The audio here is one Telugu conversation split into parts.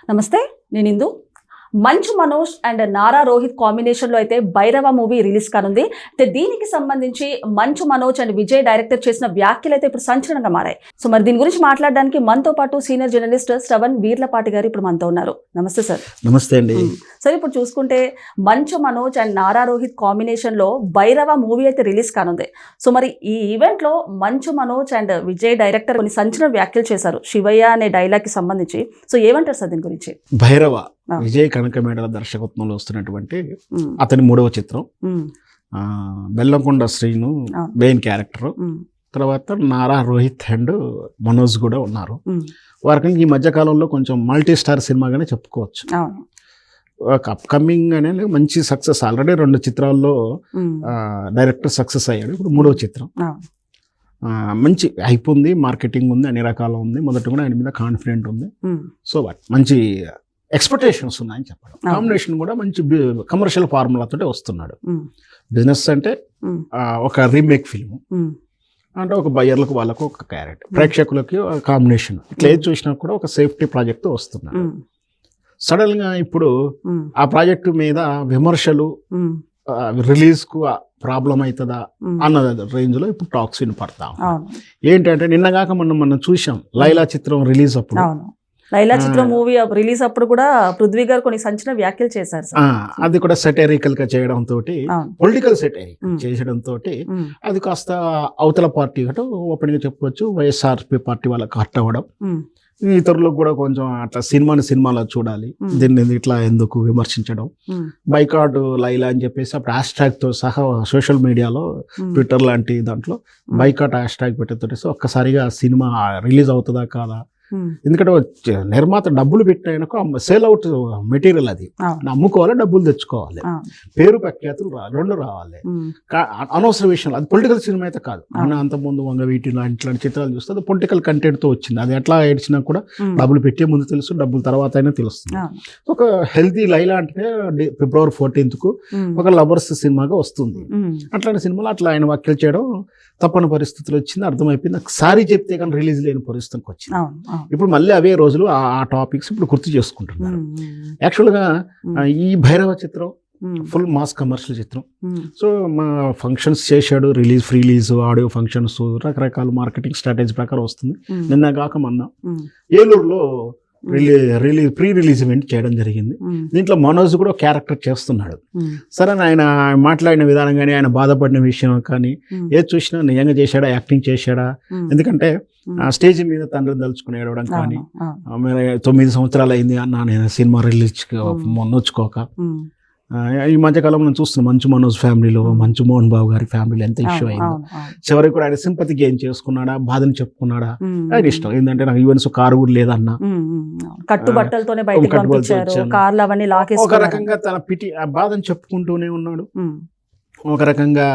నమస్తే, నేను ఇందు. మంచు మనోజ్ అండ్ నారా రోహిత్ కాంబినేషన్లో అయితే భైరవ మూవీ రిలీజ్ కానుంది. అయితే దీనికి సంబంధించి మంచు మనోజ్ అండ్ విజయ్ డైరెక్టర్ చేసిన వ్యాఖ్యలు అయితే ఇప్పుడు సంచలనంగా మారాయి. సో మరి దీని గురించి మాట్లాడడానికి మనతో పాటు సీనియర్ జర్నలిస్ట్ శ్రవణ్ వీర్లపాటి గారు ఇప్పుడు మనతో ఉన్నారు. నమస్తే సార్. నమస్తే అండి. సార్, ఇప్పుడు చూసుకుంటే మంచు మనోజ్ అండ్ నారా రోహిత్ కాంబినేషన్లో భైరవ మూవీ అయితే రిలీజ్ కానుంది. సో మరి ఈ ఈవెంట్లో మంచు మనోజ్ అండ్ విజయ్ డైరెక్టర్ కొన్ని సంచలన వ్యాఖ్యలు చేశారు శివయ్య అనే డైలాగ్కి సంబంధించి. సో ఏమంటారు సార్ దీని గురించి? భైరవ విజయ్ కనకమేడల దర్శకత్వంలో వస్తున్నటువంటి అతని 3వ చిత్రం. బెల్లంకొండ శ్రీను మెయిన్ క్యారెక్టర్, తర్వాత నారా రోహిత్ అండ్ మనోజ్ కూడా ఉన్నారు. వారికి ఈ మధ్య కాలంలో కొంచెం మల్టీ స్టార్ సినిమాగానే చెప్పుకోవచ్చు. ఒక అప్కమింగ్ అనేది మంచి సక్సెస్. ఆల్రెడీ 2 చిత్రాల్లో డైరెక్టర్ సక్సెస్ అయ్యాడు. ఇప్పుడు 3వ చిత్రం మంచి హైప్ ఉంది, మార్కెటింగ్ ఉంది, అన్ని రకాల ఉంది. మొదట కూడా ఆయన మీద కాన్ఫిడెంట్ ఉంది. సో మంచి ఎక్స్పెక్టేషన్స్ ఉన్నాయని చెప్పడం. కాంబినేషన్ కూడా మంచి కమర్షియల్ ఫార్ములాతో వస్తున్నాడు. బిజినెస్ అంటే ఒక రీమేక్ ఫిల్మ్ అంటే ఒక బయ్యర్లకు వాళ్ళకు ఒక క్యారెక్టర్, ప్రేక్షకులకి కాంబినేషన్, ఇట్లా ఏది చూసినా కూడా ఒక సేఫ్టీ ప్రాజెక్ట్ వస్తున్నాడు. సడన్ గా ఇప్పుడు ఆ ప్రాజెక్టు మీద విమర్శలు, రిలీజ్ కు ప్రాబ్లం అవుతుందా అన్న రేంజ్ లో ఇప్పుడు టాక్స్ వినపడతాం. ఏంటంటే నిన్నగాక మనం చూసాం లైలా చిత్రం రిలీజ్ అప్పుడు. లైలా చిత్రం మూవీ రిలీజ్ అప్పుడు కూడా పృథ్వీ గారు కొన్ని సంచలన వ్యాఖ్యలు చేశారు. అది కూడా సెటైరికల్ గా చేయడం తోటి, పొలిటికల్ సెటైరికల్ చేయడం తోటి అది కాస్త అవతల పార్టీ అటు ఓపెన్ గా చెప్పవచ్చు వైఎస్ఆర్పీ పార్టీ వాళ్ళకి హర్ట్ అవ్వడం. ఇతరులకు కూడా కొంచెం అట్లా సినిమాలో చూడాలి, దీన్ని ఇట్లా ఎందుకు విమర్శించడం, బైకాట్ లైలా అని చెప్పేసి అప్పుడు హ్యాష్ ట్యాగ్ తో సహా సోషల్ మీడియాలో ట్విట్టర్ లాంటి దాంట్లో బైకాట్ హ్యాష్ ట్యాగ్ పెట్టేతో ఒక్కసారిగా సినిమా రిలీజ్ అవుతుందా కాదా. ఎందుకంటే నిర్మాత డబ్బులు పెట్టినాక సేల్ అవుట్ మెటీరియల్, అది అమ్ముకోవాలి, డబ్బులు తెచ్చుకోవాలి, పేరు ప్రఖ్యాతులు 2 రావాలి. అనవసర విషయంలో అది పొలిటికల్ సినిమా అయితే కాదు. మన అంతకుముందు వంగవీటి ఇట్లాంటి చిత్రాలు చూస్తే అది పొలిటికల్ కంటెంట్ తో వచ్చింది. అది ఎట్లా ఏడ్చినా కూడా డబ్బులు పెట్టే ముందు తెలుసు, డబ్బులు తర్వాత అయినా తెలుస్తుంది. ఒక హెల్తీ లైలా అంటే ఫిబ్రవరి 14th ఒక లవర్స్ సినిమాగా వస్తుంది. అట్లాంటి సినిమాలు అట్లా ఆయన వ్యాఖ్యలు చేయడం తప్పని పరిస్థితులు వచ్చింది, అర్థమైపోయింది. సారీ చెప్తే కానీ రిలీజ్ లేని పరిస్థితికి వచ్చింది. ఇప్పుడు మళ్ళీ అవే రోజులు ఆ టాపిక్స్ ఇప్పుడు గుర్తు చేసుకుంటున్నారు. యాక్చువల్గా ఈ భైరవ చిత్రం ఫుల్ మాస్ కమర్షియల్ చిత్రం. సో మా ఫంక్షన్స్ చేశాడు, ఫ్రీ రిలీజ్, ఆడియో ఫంక్షన్స్, రకరకాల మార్కెటింగ్ స్ట్రాటజీ ప్రకారం వస్తుంది. నిన్న కాక మొన్న ఏలూరులో ప్రీ రిలీజ్ ఈవెంట్ చేయడం జరిగింది. దీంట్లో మనోజ్ కూడా క్యారెక్టర్ చేస్తున్నాడు. సరే, ఆయన మాట్లాడిన విధానం కానీ, ఆయన బాధపడిన విషయం కానీ ఏది చూసినా నిజంగా చేశాడా, యాక్టింగ్ చేశాడా. ఎందుకంటే స్టేజ్ మీద తండ్రిని తలుచుకుని ఏడవడం కానీ, 9 సంవత్సరాలు అయింది అన్న నేను సినిమా రిలీజ్ నొచ్చుకోక. ఈ మధ్యకాలం మనం చూస్తున్నాం మంచు మనోజ్ ఫ్యామిలీలో మంచు మోహన్ బాబు గారి ఫ్యామిలీలో ఎంత ఇష్యూ అయిందో. చివరికి కూడా ఆయన సింపతి గెయిన్ చేసుకున్నాడా, బాధని చెప్పుకున్నాడా, ఆయన ఇష్టం. ఏంటంటే నాకు ఈవెన్స్ కారు కూడా లేదన్నా, కట్టుబట్టలతోనే బయటకు పంపించారు, కార్లు అవన్నీ లాగేసి ఒక రకంగా తన ఆ బాధని చెప్పుకుంటూనే ఉన్నాడు. ఒక రకంగా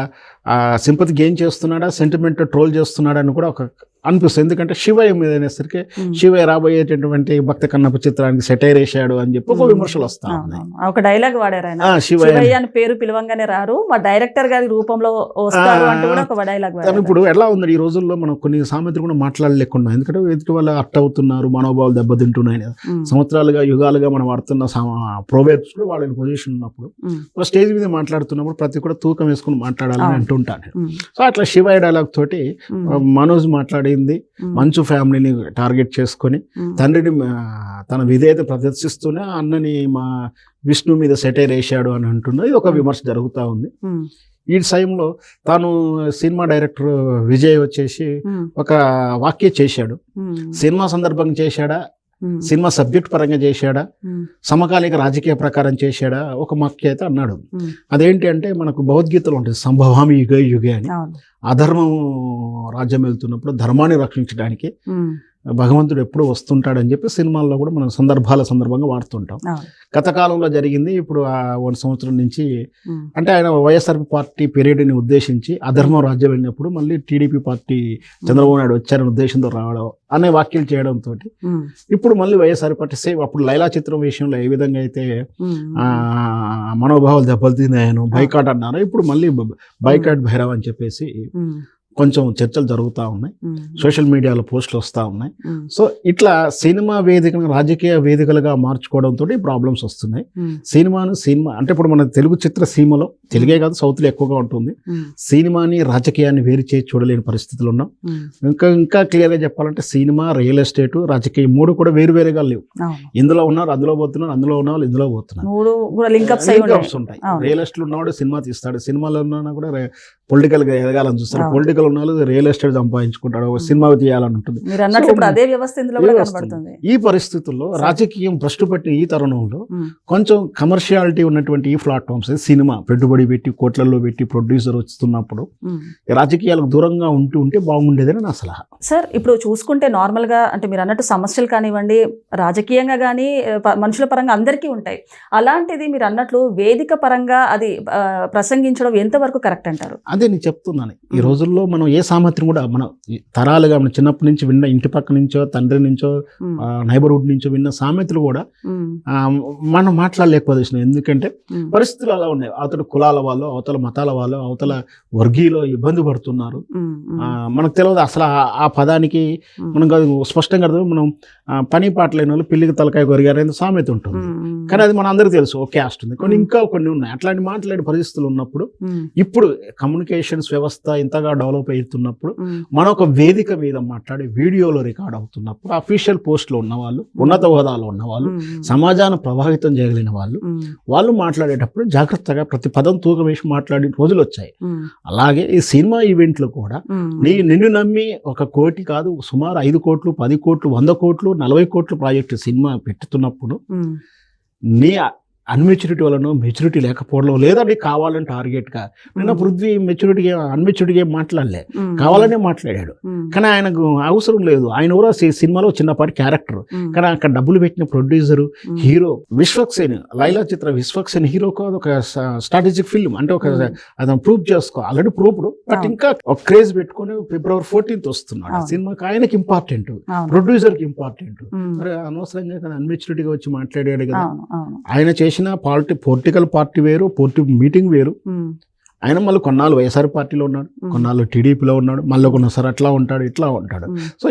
సింపతి గెయిన్ చేస్తున్నాడా, సెంటిమెంట్ ట్రోల్ చేస్తున్నాడా అని కూడా ఒక అనిపిస్తుంది. ఎందుకంటే శివయ్య మీద అనేసరికి శివయ్య రాబోయేటటువంటి భక్త కన్నప్ప చిత్రానికి సెటైర్ వేసాడు అని చెప్పి ఒక విమర్శలు వస్తా ఉన్నాయి. ఒక డైలాగ్ వాడారు ఆయన, శివయ్య అని పేరు పిలవంగానే రారు, మా డైరెక్టర్ గారి రూపంలో వస్తారు అంటూ కూడా ఒక డైలాగ్ వాడారు. ఇప్పుడు ఎలా ఉంది ఈ రోజుల్లో మనం కొన్ని సామెతలు కూడా మాట్లాడలేకుండా, ఎందుకంటే ఎదుటి వాళ్ళు అట్ట అవుతున్నారు, మనోభావాలు దెబ్బతింటున్నాయి. సంవత్సరాలుగా యుగాలుగా మనం వాడుతున్న ప్రోవేబ్స్ కూడా వాళ్ళని పొజిషన్ ఉన్నప్పుడు స్టేజ్ మీద మాట్లాడుతున్నప్పుడు ప్రతి కూడా తూకం వేసుకుని మాట్లాడాలని అంటుంటాను. సో అట్లా శివయ్య డైలాగ్ తోటి మనోజ్ మాట్లాడి మంచు ఫ్యామిలీని టార్గెట్ చేసుకొని తండ్రిని తన విధేయత ప్రదర్శిస్తూనే అన్నని మా విష్ణు మీద సెటైర్ వేసాడు అని అంటున్నది. ఇది ఒక విమర్శ జరుగుతూ ఉంది. ఈ టైంలో తాను సినిమా డైరెక్టర్ విజయ్ వచ్చేసి ఒక వాక్య చేశాడు. సినిమా సందర్భంగా చేశాడా, సినిమా సబ్జెక్ట్ పరంగా చేశాడా, సమకాలిక రాజకీయ ప్రకారం చేశాడా, ఒక వాక్య అయితే అన్నాడు. అదేంటి అంటే మనకు భగవద్గీతలో ఉంటుంది సంభవామి యుగే యుగే అని. అధర్మం రాజ్యం వెళ్తున్నప్పుడు ధర్మాన్ని రక్షించడానికి భగవంతుడు ఎప్పుడు వస్తుంటాడని చెప్పి సినిమాల్లో కూడా మనం సందర్భంగా వాడుతుంటాం. గత కాలంలో జరిగింది. ఇప్పుడు 1 సంవత్సరం నుంచి అంటే ఆయన వైఎస్ఆర్పీ పార్టీ పీరియడ్ని ఉద్దేశించి అధర్మం రాజ్యం వెళ్ళినప్పుడు మళ్ళీ టీడీపీ పార్టీ చంద్రబాబు నాయుడు వచ్చారనే ఉద్దేశంతో రావడం అనే వ్యాఖ్యలు చేయడంతో ఇప్పుడు మళ్ళీ వైఎస్ఆర్ పార్టీ సేమ్ అప్పుడు లైలా చిత్రం విషయంలో ఏ విధంగా అయితే మనోభావాలు దెబ్బతిన్నాయను బైకాట్ అన్నారు, ఇప్పుడు మళ్ళీ బైకాట్ భైరవ్ అని చెప్పేసి కొంచెం చర్చలు జరుగుతూ ఉన్నాయి, సోషల్ మీడియాలో పోస్టులు వస్తూ ఉన్నాయి. సో ఇట్లా సినిమా వేదికను రాజకీయ వేదికలుగా మార్చుకోవడంతో ప్రాబ్లమ్స్ వస్తున్నాయి. సినిమా అంటే ఇప్పుడు మన తెలుగు చిత్ర సీమలో, తెలుగే కాదు సౌత్లో ఎక్కువగా ఉంటుంది, సినిమాని రాజకీయాన్ని వేరు చేసి చూడలేని పరిస్థితులు ఉన్నాం. ఇంకా క్లియర్గా చెప్పాలంటే సినిమా, రియల్ ఎస్టేట్, రాజకీయం మూడు కూడా వేరువేరుగా లేవు. ఇందులో ఉన్నారు, అందులో పోతున్నారు, అందులో ఉన్న వాళ్ళు ఇందులో పోతున్నారు. లింకప్స్ ఉంటాయి. రియల్ ఎస్టేట్ ఉన్నవాడు సినిమా తీస్తాడు, సినిమాలో ఉన్నా కూడా పొలిటికల్ గా ఎదగాలని చూస్తారు, పొలిటికల్ ఉన్న వాళ్ళు రియల్ ఎస్టేట్ సంపాదించుకుంటాడు, సినిమా తీయాలని ఉంటుంది. ఈ పరిస్థితుల్లో రాజకీయం భ్రష్టు పట్టిన ఈ తరుణంలో కొంచెం కమర్షియాలిటీ ఉన్నటువంటి ఈ ప్లాట్ఫామ్స్, సినిమా పెట్టుబడి పెట్టి కోట్లలో పెట్టి ప్రొడ్యూసర్ వస్తున్నప్పుడు రాజకీయాలకు దూరంగా ఉంటే బాగుండేదని నా సలహా. సార్ ఇప్పుడు చూసుకుంటే నార్మల్ గా అంటే మీరు అన్నట్టు సమస్యలు కానివ్వండి, రాజకీయంగా కానీ మనుషుల పరంగా అందరికీ ఉంటాయి. అలాంటిది మీరు అన్నట్లు వేదిక పరంగా అది ప్రసంగించడం ఎంతవరకు కరెక్ట్ అంటారు? అదే నేను చెప్తున్నాను. ఈ రోజుల్లో మనం ఏ సామర్థ్యం కూడా మనం తరాలుగా మనం చిన్నప్పటి నుంచి విన్న, ఇంటి పక్క నుంచో తండ్రి నుంచో నైబర్హుడ్ నుంచో విన్న సామెతలు కూడా మనం మాట్లాడలేకపోతున్నాం. ఎందుకంటే పరిస్థితులు అలా ఉన్నాయి. అవతల కులాల వాళ్ళు, అవతల మతాల వాళ్ళు, అవతల వర్గీయులు ఇబ్బంది పడుతున్నారు. మనకు తెలియదు అసలు ఆ పదానికి మనం స్పష్టంగా అర్థం. మనం పని పాట లేని వాళ్ళు పిల్లికి తలకాయ కొరిగారు సామెత ఉంటుంది, కానీ అది మన అందరికీ తెలుసు, ఓకే వస్తుంది. కొన్ని ఇంకా కొన్ని ఉన్నాయి అట్లాంటి మాట్లాడే పరిస్థితులు ఉన్నప్పుడు. ఇప్పుడు కమ్యూనికేషన్స్ వ్యవస్థ ఇంతగా డెవలప్ అవుతున్నప్పుడు మన ఒక వేదిక మీద మాట్లాడే వీడియోలో రికార్డ్ అవుతున్నప్పుడు అఫీషియల్ పోస్ట్లో ఉన్న వాళ్ళు, ఉన్నత హోదాలో ఉన్న వాళ్ళు, సమాజాన్ని ప్రభావితం చేయగలిగిన వాళ్ళు మాట్లాడేటప్పుడు జాగ్రత్తగా ప్రతి పదం తూకం వేసి మాట్లాడే రోజులు వచ్చాయి. అలాగే ఈ సినిమా ఈవెంట్లు కూడా నిన్ను నమ్మి 1 కోటి కాదు, సుమారు 5 కోట్లు, 10 కోట్లు, 100 కోట్లు, 40 కోట్లు ప్రాజెక్టు సినిమా పెట్టుతున్నప్పుడు నీ అన్మెచ్యూరిటీ వలన మెచ్యూరిటీ లేకపోవడం, లేదా నీకు కావాలని టార్గెట్గా నిన్న పృథ్వీ మెచ్యూరిటీగా అన్మెచ్యూరిటీగా మాట్లాడలే, కావాలనే మాట్లాడాడు. కానీ ఆయనకు అవసరం లేదు. ఆయన కూడా సినిమాలో చిన్నపాటి క్యారెక్టర్, కానీ అక్కడ డబ్బులు పెట్టిన ప్రొడ్యూసరు, హీరో విశ్వక్సేన్, లైలా చిత్ర విశ్వక్సేన్ హీరో కాదు, ఒక స్ట్రాటజిక్ ఫిల్మ్ అంటే ఒక అతను ప్రూవ్ చేసుకో, ఆల్రెడీ ప్రూవ్డ్. బట్ ఇంకా ఒక క్రేజ్ పెట్టుకుని February 14th వస్తున్నాడు. ఆ సినిమాకి ఆయనకి ఇంపార్టెంట్, ప్రొడ్యూసర్కి ఇంపార్టెంట్. మరి అనవసరంగా కదా అన్మెచ్యూరిటీగా వచ్చి మాట్లాడాడు కదా. ఆయన చేసిన పొలిటికల్ పార్టీ వేరు, మీటింగ్ వేరు. ఆయన మళ్ళీ కొన్నాళ్ళు వైఎస్ఆర్ పార్టీలో ఉన్నాడు, కొన్నాళ్ళు టీడీపీలో ఉన్నాడు, మళ్ళీ కొన్నసారి అట్లా ఉంటాడు, ఇట్లా ఉంటాడు. సో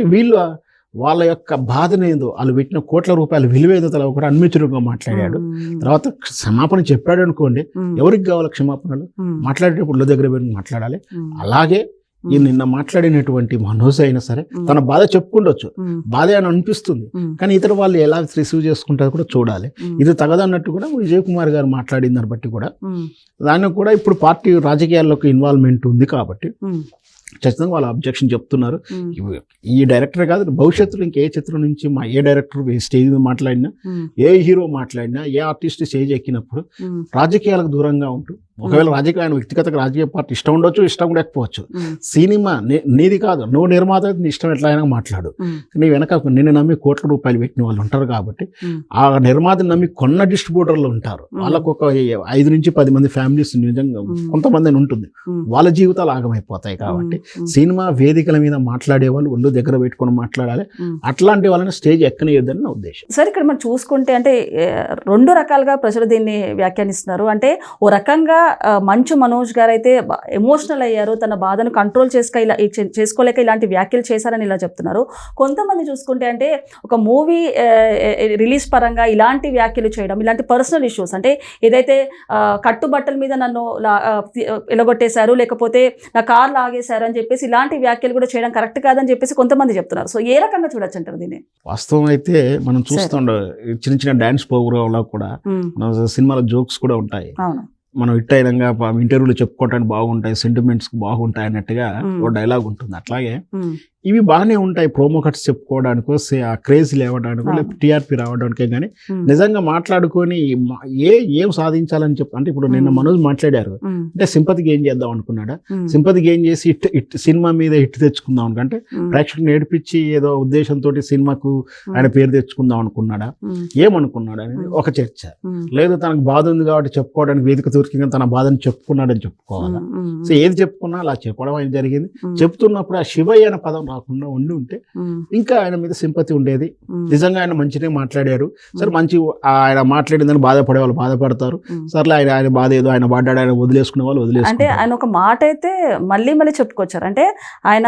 వాళ్ళ యొక్క బాధనేదో, వాళ్ళు పెట్టిన కోట్ల రూపాయల విలువేదో కూడా అన్మెచ్యూర్గా మాట్లాడాడు. తర్వాత క్షమాపణ చెప్పాడు అనుకోండి, ఎవరికి కావాలి క్షమాపణలు? మాట్లాడేటప్పుడు దగ్గర పెట్టి మాట్లాడాలి. అలాగే ఈ నిన్న మాట్లాడినటువంటి మనోజ్ అయినా సరే తన బాధ చెప్పుకుండొచ్చు, బాధ అని అనిపిస్తుంది, కానీ ఇతర వాళ్ళు ఎలా రిసీవ్ చేసుకుంటారో కూడా చూడాలి. ఇది తగదన్నట్టు కూడా విజయ్ కుమార్ గారు మాట్లాడిన దాన్ని బట్టి కూడా దానికి కూడా ఇప్పుడు పార్టీ రాజకీయాల్లోకి ఇన్వాల్వ్మెంట్ ఉంది కాబట్టి ఖచ్చితంగా వాళ్ళు అబ్జెక్షన్ చెప్తున్నారు. ఈ డైరెక్టర్ కాదు, భవిష్యత్తులో ఇంకే చిత్రం నుంచి ఏ డైరెక్టర్ స్టేజ్ మీద మాట్లాడినా, ఏ హీరో మాట్లాడినా, ఏ ఆర్టిస్ట్ స్టేజ్ ఎక్కినప్పుడు రాజకీయాలకు దూరంగా ఉంటూ, ఒకవేళ ఆయన వ్యక్తిగత రాజకీయ పార్టీ ఇష్టం ఉండొచ్చు, ఇష్టం కూడా లేకపోవచ్చు, సినిమా నీది కాదు, నువ్వు నిర్మాత, నీ ఇష్టం ఎట్లా అయినా మాట్లాడు. నీ వెనక నిన్ను నమ్మి కోట్ల రూపాయలు పెట్టిన వాళ్ళు ఉంటారు కాబట్టి, ఆ నిర్మాతని నమ్మి కొన్న డిస్ట్రిబ్యూటర్లు ఉంటారు, వాళ్ళకు ఒక 5 నుంచి 10 మంది ఫ్యామిలీస్ నిజంగా కొంతమంది ఉంటుంది, వాళ్ళ జీవితాలు ఆగమైపోతాయి. కాబట్టి సినిమా వేదికల మీద మాట్లాడే వాళ్ళు ఒళ్ళు దగ్గర పెట్టుకొని మాట్లాడాలి. అట్లాంటి వాళ్ళని స్టేజ్ ఎక్కనియొద్దని నా ఉద్దేశం. సార్ ఇక్కడ మనం చూసుకుంటే అంటే 2 రకాలుగా ప్రజలు దీన్ని వ్యాఖ్యానిస్తున్నారు. అంటే ఓ రకంగా మంచు మనోజ్ గారు అయితే ఎమోషనల్ అయ్యారు, తన బాధను కంట్రోల్ చేసుకోలేక ఇలాంటి వ్యాఖ్యలు చేశారని ఇలా చెప్తున్నారు. కొంతమంది చూసుకుంటే అంటే ఒక మూవీ రిలీజ్ పరంగా ఇలాంటి వ్యాఖ్యలు చేయడం, ఇలాంటి పర్సనల్ ఇష్యూస్ అంటే ఏదైతే కట్టుబట్టల మీద నన్ను ఎలగొట్టేశారు, లేకపోతే నా కార్ లాగేశారు అని చెప్పేసి ఇలాంటి వ్యాఖ్యలు కూడా చేయడం కరెక్ట్ కాదని చెప్పేసి కొంతమంది చెప్తున్నారు. సో ఏ రకంగా చూడొచ్చు అంటారు దీన్ని? వాస్తవం అయితే మనం చూస్తుండే చిన్న చిన్న డాన్స్ ప్రోగ్రాంలో కూడా సినిమాలో జోక్స్ కూడా ఉంటాయి. మనం ఇట్ అయినంగా ఇంటర్వ్యూలో చెప్పుకోవటానికి బాగుంటాయి, సెంటిమెంట్స్ బాగుంటాయి అన్నట్టుగా ఒక డైలాగ్ ఉంటుంది. అట్లాగే ఇవి బాగానే ఉంటాయి ప్రోమో కట్స్ చెప్పుకోవడానికో, ఆ క్రేజ్ లేవడానికో, లేకపోతే టీఆర్పీ రావడానికే. కానీ నిజంగా మాట్లాడుకొని ఏం సాధించాలని అంటే ఇప్పుడు నిన్న మనోజ్ మాట్లాడారు అంటే సింపతికి ఏం చేద్దాం అనుకున్నాడా, సింపతికి ఏం చేసి సినిమా మీద హిట్ తెచ్చుకుందాం అనుకుంటే ప్రేక్షకుని ఏడిపించి ఏదో ఉద్దేశంతో సినిమాకు ఆయన పేరు తెచ్చుకుందాం అనుకున్నాడా, ఏమనుకున్నాడు అనేది ఒక చర్చ. లేదు తనకు బాధ ఉంది కాబట్టి చెప్పుకోవడానికి వేదిక దొరికిందని తన బాధను చెప్పుకున్నాడని చెప్పుకోవాలా. సో ఏది చెప్పుకున్నా అలా చెప్పడం అనేది జరిగింది. చెప్తున్నప్పుడు ఆ శివయ్య అనే పదం రాకుండా ఉంటే ఇంకా ఆయన మీద సింపతి ఉండేది. నిజంగా ఆయన మంచిగా మాట్లాడారు, సరే మంచి ఆయన మాట్లాడిందని బాధపడే వాళ్ళు బాధపడతారు, సర్లే ఆయన బాధ ఏదో ఆయన పడ్డాడు, ఆయన వదిలేసుకునే వాళ్ళు అంటే వదిలేసుకుంటారు. ఆయన ఒక మాట అయితే మళ్ళీ చెప్పుకొచ్చారు. అంటే ఆయన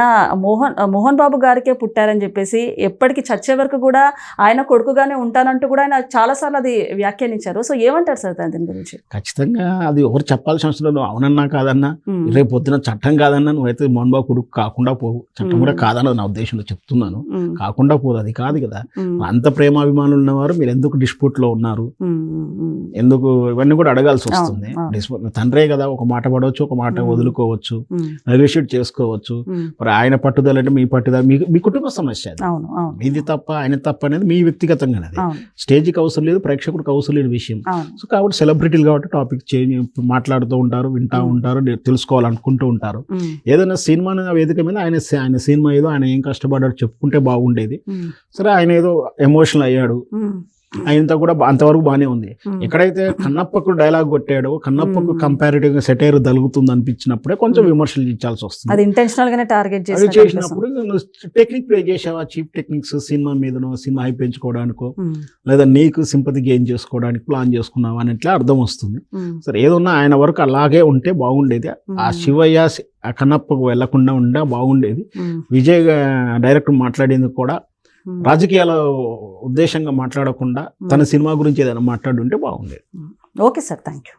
మోహన్ బాబు గారికే పుట్టారని చెప్పేసి ఎప్పటికీ చచ్చే వరకు కూడా ఆయన కొడుకుగానే ఉంటానంటూ కూడా ఆయన చాలాసార్లు అది వ్యాఖ్యానించారు. సో ఏమంటారు సార్ దాని గురించి? ఖచ్చితంగా అది ఎవరు చెప్పాల్సిన అవసరం లేదు. అవునన్నా కాదన్నా, రేపు పొద్దున చట్టం కాదన్నా నువ్వైతే మోహన్ బాబు కొడుకు కాకుండా పోవు. చట్టం కూడా కాదన్నది నా ఉద్దేశంలో చెప్తున్నాను, కాకుండా పోదు. అది కాదు కదా, అంత ప్రేమాభిమానులు ఉన్నవారు మీరు ఎందుకు డిస్ప్యూట్ లో ఉన్నారు, ఎందుకు ఇవన్నీ కూడా అడగాల్సి వస్తుంది. తండ్రే కదా, ఒక మాట పడవచ్చు, ఒక మాట వదులుకోవచ్చు, నెగోషియేట్ చేసుకోవచ్చు. మరి ఆయన పట్టుదల అంటే మీ పట్టుదల, మీ కుటుంబ సమస్య అది. మీది తప్ప ఆయన తప్ప అనేది మీ వ్యక్తిగతంగా, అది స్టేజ్కి అవసరం లేదు, ప్రేక్షకుడికి అవసరం లేని విషయం. సో కాబట్టి సెలబ్రిటీలు కాబట్టి టాపిక్ చేంజ్ మాట్లాడుతూ ఉంటారు, వింటూ ఉంటారు, తెలుసుకోవాలనుకుంటూ ఉంటారు. ఏదైనా సినిమా వేదిక మీద ఆయన సినిమా ఏదో ఆయన ఏం కష్టపడ్డాడు చెప్పుకుంటే బాగుండేది. సరే ఆయన ఏదో ఎమోషనల్ అయ్యాడు, ఆయనతో కూడా అంతవరకు బాగానే ఉంది. ఎక్కడైతే కన్నప్పకు డైలాగ్ కొట్టాడో, కన్నప్పకు కంపారిటివ్ గా సెటైర్ తగులుతుంది అనిపించినప్పుడే కొంచెం విమర్శలు ఇచ్చాల్సి వస్తుంది. అది ఇంటెన్షనల్ గానే టార్గెట్ చేసినప్పుడు టెక్నిక్ ప్లే చేసావా, చీప్ టెక్నిక్స్ సినిమా మీదనో, సినిమా హై పెంచుకోవడానికో, లేదా నీకు సింపతి గెయిన్ చేసుకోవడానికి ప్లాన్ చేసుకున్నావా అని ఇట్లా అర్థం వస్తుంది. సరే ఏదన్నా ఆయన వరకు అలాగే ఉంటే బాగుండేది. ఆ శివయ్య ఆ కన్నప్పకు వెళ్లకుండా ఉండే బాగుండేది. విజయ్ డైరెక్టర్ మాట్లాడేందుకు కూడా రాజకీయాల ఉద్దేశంగా మాట్లాడకుండా తన సినిమా గురించి ఏదైనా మాట్లాడుంటే బాగుండేది. Okay sir, thank you.